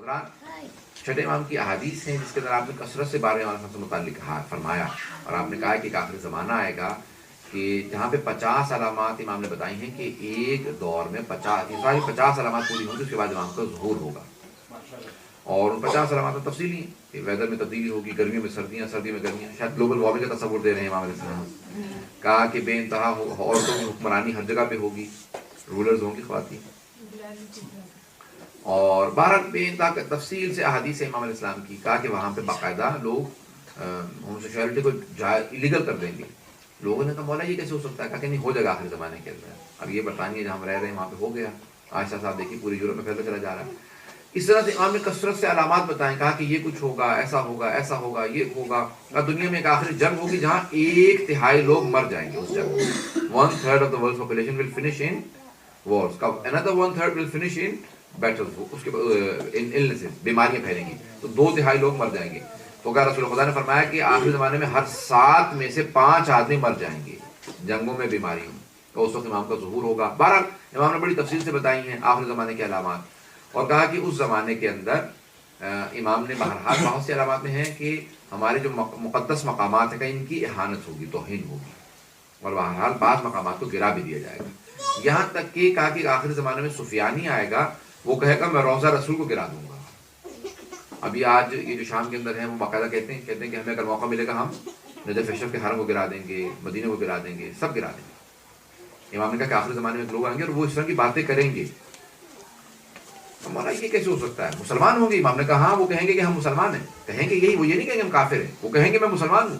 حضرات چھٹے امام کی احادیث ہیں جس کے اندر آپ نے کثرت سے بارہ امام سے متعلق فرمایا، اور آپ نے کہا کہ ایک آخری زمانہ آئے گا کہ جہاں پہ 50 علامات امام نے بتائی ہیں کہ ایک دور میں 50 علامات پوری ہوں گی، اس کے بعد امام کا ظہور ہوگا. اور ان 50 علامات میں تفصیلی ہیں کہ ویدر میں تبدیلی ہوگی، گرمیوں میں سردیاں، سردیوں میں گرمیاں. شاید گلوبل وارمنگ کا تصور دے رہے ہیں امام علیہ السلام. کہا کہ بے انتہا عورتوں کی حکمرانی ہر جگہ پہ ہوگی، رولرز ہوں گی خواتین. اور بہرحال بے انتہا تفصیل سے احادیث امام علیہ السلام کی. کہا کہ وہاں پہ باقاعدہ لوگ ہوموسیکشوالٹی کو ایلیگل کر دیں گے. لوگوں نے کہا مولا یہ کیسے ہو سکتا ہے؟ کہا کہ نہیں، ہو جائے گا آخری زمانے کے اندر. اب یہ برطانیہ جہاں ہم رہ رہے ہیں وہاں پہ ہو گیا، آہستہ آہستہ دیکھیے پورے یورپ میں پھیلتا چلا جا رہا ہے. اس طرح سے امام نے کثرت سے علامات بتائیں. کہا کہ یہ کچھ ہوگا، ایسا ہوگا، ایسا ہوگا، یہ ہوگا. دنیا میں ایک آخری جنگ ہوگی جہاں 1/3 لوگ مر جائیں گے. اس جنگ میں 1/3 of the world's population will finish in wars. Another 1/3 will finish in battles. اس کے illnesses، بیماریاں پھیلیں گی تو 2/3 لوگ مر جائیں گے. تو کہا رسول خدا نے فرمایا کہ آخری زمانے میں ہر 7 میں سے 5 آدمی مر جائیں گے جنگوں میں، بیماریوں میں. تو اس وقت امام کا ظہور ہوگا. بہرحال امام نے بڑی تفصیل سے بتائی ہیں آخری زمانے کی علامات، اور کہا کہ اس زمانے کے اندر امام نے بہرحال بہت سی علامات میں ہیں کہ ہمارے جو مقدس مقامات ہیں کہ ان کی اہانت ہوگی، توہین ہوگی، اور بہرحال بعض مقامات کو گرا بھی دیا جائے گا. یہاں تک کہ کہا کہ آخری زمانے میں سفیانی آئے گا، وہ کہے گا میں روضہ رسول کو گرا دوں گا. ابھی آج یہ جو شام کے اندر ہیں وہ باقاعدہ کہتے ہیں کہ ہمیں اگر موقع ملے گا ہم نجف اشرف کے حرم کو گرا دیں گے، مدینہ کو گرا دیں گے، سب گرا دیں گے. امام نے کہا کہ آخری زمانے میں لوگ آئیں گے اور وہ اس طرح کی باتیں کریں گے. ہمارا یہ کیسے ہو سکتا ہے؟ مسلمان ہوں گے؟ امام نے کہا ہاں، وہ کہیں گے کہ ہم مسلمان ہیں. کہیں گے یہی، وہ یہ نہیں کہیں گے ہم کافر ہیں، وہ کہیں گے میں مسلمان ہوں.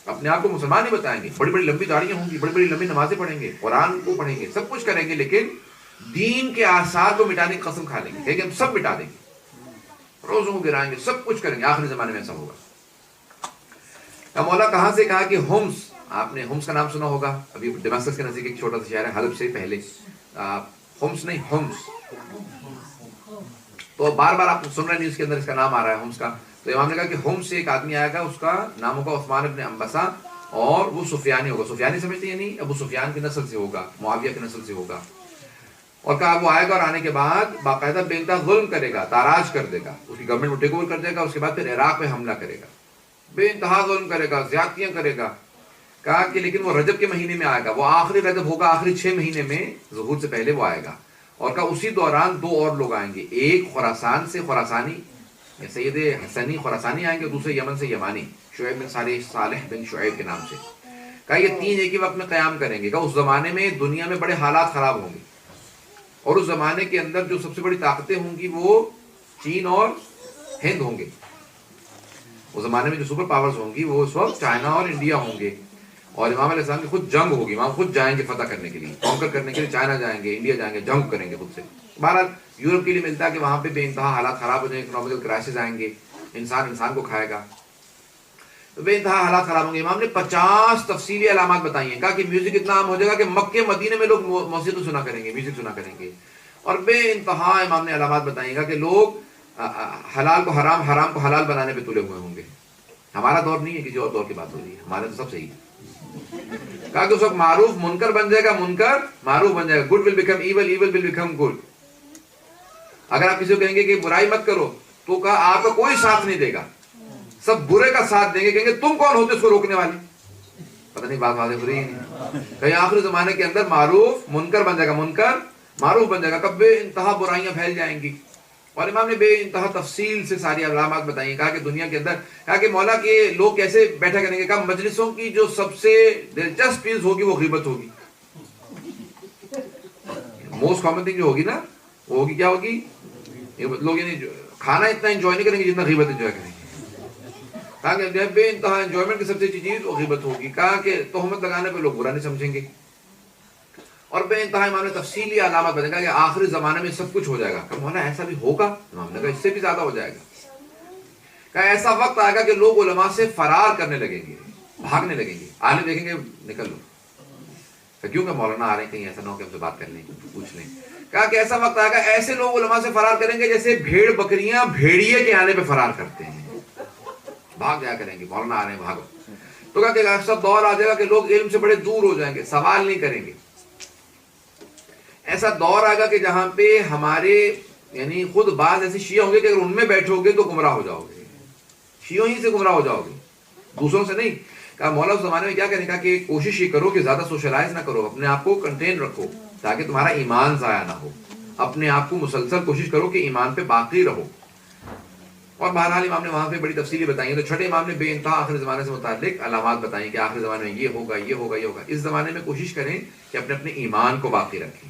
اپنے آپ کو مسلمان ہی بتائیں گے. بڑی بڑی لمبی داڑیاں ہوں گی، بڑی بڑی لمبی نمازیں پڑھیں گے، قرآن کو پڑھیں گے، سب کچھ کریں گے، لیکن دین کے آثار کو مٹانے کی قسم کھا لیں گے. کہیں گے ہم سب مٹا دیں گے، روزوں کو گرائیں گے، سب کچھ کریں گے. آخری زمانے میں ایسا ہوگا. مولا کہاں سے؟ کہا کہ ہومس. آپ نے ہومس کا نام سنا ہوگا، ابھی دمشق کے نزدیک ایک چھوٹا سا شہر ہے، حلب سے پہلے. ہومس نہیں، ہومس. تو بار بار آپ سن رہے ہیں نیوز کے اندر اس کا نام آ رہا ہے، ہومس کا. تو امام نے کہا کہ ہومس سے ایک آدمی آئے گا، اس کا نام ہوگا عثمان ابن انبسا، اور وہ سفیانی ہوگا. سفیانی سمجھتے ہیں نہیں، ابو سفیان کی نسل سے ہوگا، معاویہ کی نسل سے ہوگا. اور کہا وہ آئے گا اور آنے کے بعد باقاعدہ بے انتہا ظلم کرے گا، تاراج کر دے گا، اس کی گورنمنٹ کو ٹیک اوور کر دے گا. اس کے بعد پھر عراق پہ حملہ کرے گا، بے انتہا ظلم کرے گا، زیادتیاں کرے گا. کہا کہ لیکن وہ رجب کے مہینے میں آئے گا، وہ آخری رجب ہوگا، آخری 6 مہینے میں ظہور سے پہلے وہ آئے گا. اور کہا اسی دوران 2 اور لوگ آئیں گے، ایک خراسان سے خراسانی سید حسنی خراسانی آئیں گے، دوسرے یمن سے یمانی شعیب بن صالح بن شعیب کے نام سے. کہا یہ 3 ایک ہی وقت میں قیام کریں گے. کہا اس زمانے میں دنیا میں بڑے حالات خراب ہوں گے، اور اس زمانے کے اندر جو سب سے بڑی طاقتیں ہوں گی وہ چین اور ہند ہوں گے. اس زمانے میں جو سپر پاورز ہوں گی وہ اس وقت چائنا اور انڈیا ہوں گے. اور امام علیہ السلام کی خود جنگ ہوگی، امام خود جائیں گے فتح کرنے کے لیے، کانکر کرنے کے لیے. چائنا جائیں گے، انڈیا جائیں گے، جنگ کریں گے خود سے. بہرحال یورپ کے لیے ملتا ہے کہ وہاں پہ بے انتہا حالات خراب ہو جائیں گے، اکنامیکل کرائسس آئیں گے، انسان کو کھائے گا، بے انتہا حالات خراب ہوں گے. امام نے 50 تفصیلی علامات بتائی ہیں. کہا کہ میوزک اتنا عام ہو جائے گا کہ مکے مدینے میں لوگ موسیقی سنا کریں گے، میوزک سنا کریں گے. اور بے انتہا امام نے علامات بتائی ہیں. کہا کہ لوگ حلال کو حرام، حرام کو حلال بنانے پہ تلے ہوئے ہوں گے. ہمارا دور نہیں ہے، کسی اور دور کی بات ہو رہی ہے، ہمارے تو سب صحیح ہے. کہا کہ اس وقت معروف منکر بن جائے گا، منکر معروف بن جائے گا. Good will become evil, evil will become good. اگر آپ کسی کو کہیں گے کہ برائی مت کرو تو کہا آپ کا کوئی ساتھ نہیں دے گا، سب برے کا ساتھ دیں گے، کہیں گے تم کون ہوتے اس کو روکنے والے. پتہ نہیں بات واضح ہو رہی ہے. کہیں آخری زمانے کے اندر معروف منکر بن جائے گا، منکر معروف بن جائے گا. کب بے انتہا برائیاں پھیل جائیں گی. اور امام نے بے انتہا تفصیل سے ساری علامات بتائی ہیں. کہا کہ دنیا کے اندر، کہا کہ مولا کے لوگ کیسے بیٹھا کریں گے. کہا مجلسوں کی جو سب سے دلچسپ چیز ہوگی وہ غیبت ہوگی. موسٹ کامن تھنگ جو ہوگی نا وہ ہوگی، کیا ہوگی؟ لوگ یعنی کھانا اتنا انجوائے نہیں کریں گے جتنا غیبت انجوائے کریں گے. کہا کہ بے انتہا انجوائمنٹ کی سب سے اچھی چیز وہ غیبت ہوگی. کہا کہ تہمت لگانے پہ لوگ برا نہیں سمجھیں گے. اور بے انتہا امام نے تفصیلی علامات بتائی. کہا کہ آخری زمانے میں سب کچھ ہو جائے گا. کہ مولا ایسا بھی ہوگا؟ امام نے کہا اس سے بھی زیادہ ہو جائے گا. کہا ایسا وقت آئے گا کہ لوگ علماء سے فرار کرنے لگیں گے، بھاگنے لگیں گے. عالم دیکھیں گے نکل لو، کیوں کہ مولانا آ رہے ہیں، کہیں ایسا نہ ہو کہ ہم سے بات کر لیں، پوچھ لیں. کہا کہ ایسا وقت آئے گا ایسے لوگ علماء سے فرار کریں گے جیسے بھیڑ بکریاں بھیڑیے کے آنے پہ فرار کرتے ہیں، بھاگ جایا کریں گے، مولانا آ رہے ہیں بھاگو. تو کہا کہ ایسا دور آ جائے گا کہ لوگ علم سے بڑے دور ہو جائیں گے، سوال نہیں کریں گے. ایسا دور آئے گا کہ جہاں پہ ہمارے یعنی خود بعض ایسے شیعہ ہوں گے کہ اگر ان میں بیٹھو گے تو گمراہ ہو جاؤ گے، شیعوں ہی سے گمراہ ہو جاؤ گے، دوسروں سے نہیں. کہا مولا اس زمانے میں کیا کہنے کا کہ کوشش یہ کرو کہ زیادہ سوشلائز نہ کرو، اپنے آپ کو کنٹین رکھو تاکہ تمہارا ایمان ضائع نہ ہو، اپنے آپ کو مسلسل کوشش کرو کہ ایمان پہ باقی رہو. اور بہرحال امام نے وہاں پہ بڑی تفصیلی بتائی ہے. تو چھٹے امام نے بے انتہا آخر زمانے سے متعلق علامات بتائیں کہ آخر زمانے میں یہ ہوگا یہ ہوگا یہ ہوگا. اس زمانے میں کوشش کریں کہ اپنے اپنے ایمان کو باقی رکھیں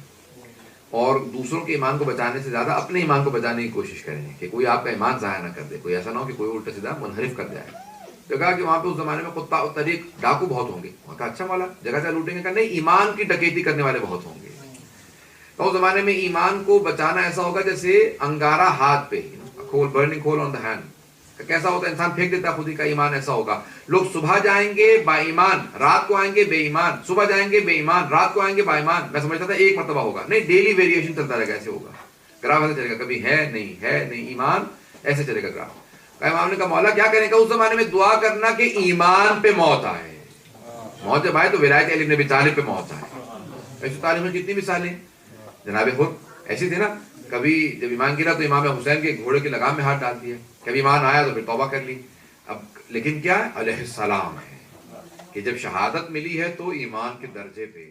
اور دوسروں کے ایمان کو بچانے سے زیادہ اپنے ایمان کو بچانے کی کوشش کریں کہ کوئی آپ کا ایمان ضائع نہ کر دے، کوئی ایسا نہ ہو کہ کوئی الٹا سیدھا منحرف کر جائے. تو کہا کہ وہاں پہ اس زمانے میں قطاع الطریق ڈاکو بہت ہوں گے. وہاں کہا اچھا مولا جگہ جگہ لوٹیں گے؟ کہا نہیں، ایمان کی ڈکیتی کرنے والے بہت ہوں گے. تو اس زمانے میں ایمان کو بچانا ایسا ہوگا جیسے انگارہ ہاتھ پہ، کھول برننگ کھول آن دا ہینڈ. کیسا ہوتا ہے؟ انسان پھینک دیتا خود ہی کا. ایمان ایسا ہوگا، لوگ صبح جائیں گے با ایمان، رات کو آئیں گے بے ایمان، صبح جائیں گے بے ایمان، رات کو آئیں گے با ایمان. میں سمجھتا تھا ایک مرتبہ ہوگا، نہیں ڈیلی ویریشن چلتا رہے گا. ایسے ہوگا گراف، ایسے چلے گا، کبھی ہے نہیں ایمان، ایسے چلے گا گراف. امام نے کہا مولا کیا کرنے کا؟ اس زمانے میں دعا کرنا کہ ایمان پہ موت آئے. موت جب آئے تو ولایت علی بن ابی طالب پہ موت آئے. ایسی تعلیم میں کتنی مثالیں. جناب خود ایسی تھی نا، کبھی جب ایمان گرا تو امام حسین کے گھوڑے کے لگام میں ہاتھ ڈال دیا، کبھی ایمان آیا تو پھر توبہ کر لی. اب لیکن کیا علیہ السلام ہے کہ جب شہادت ملی ہے تو ایمان کے درجے پہ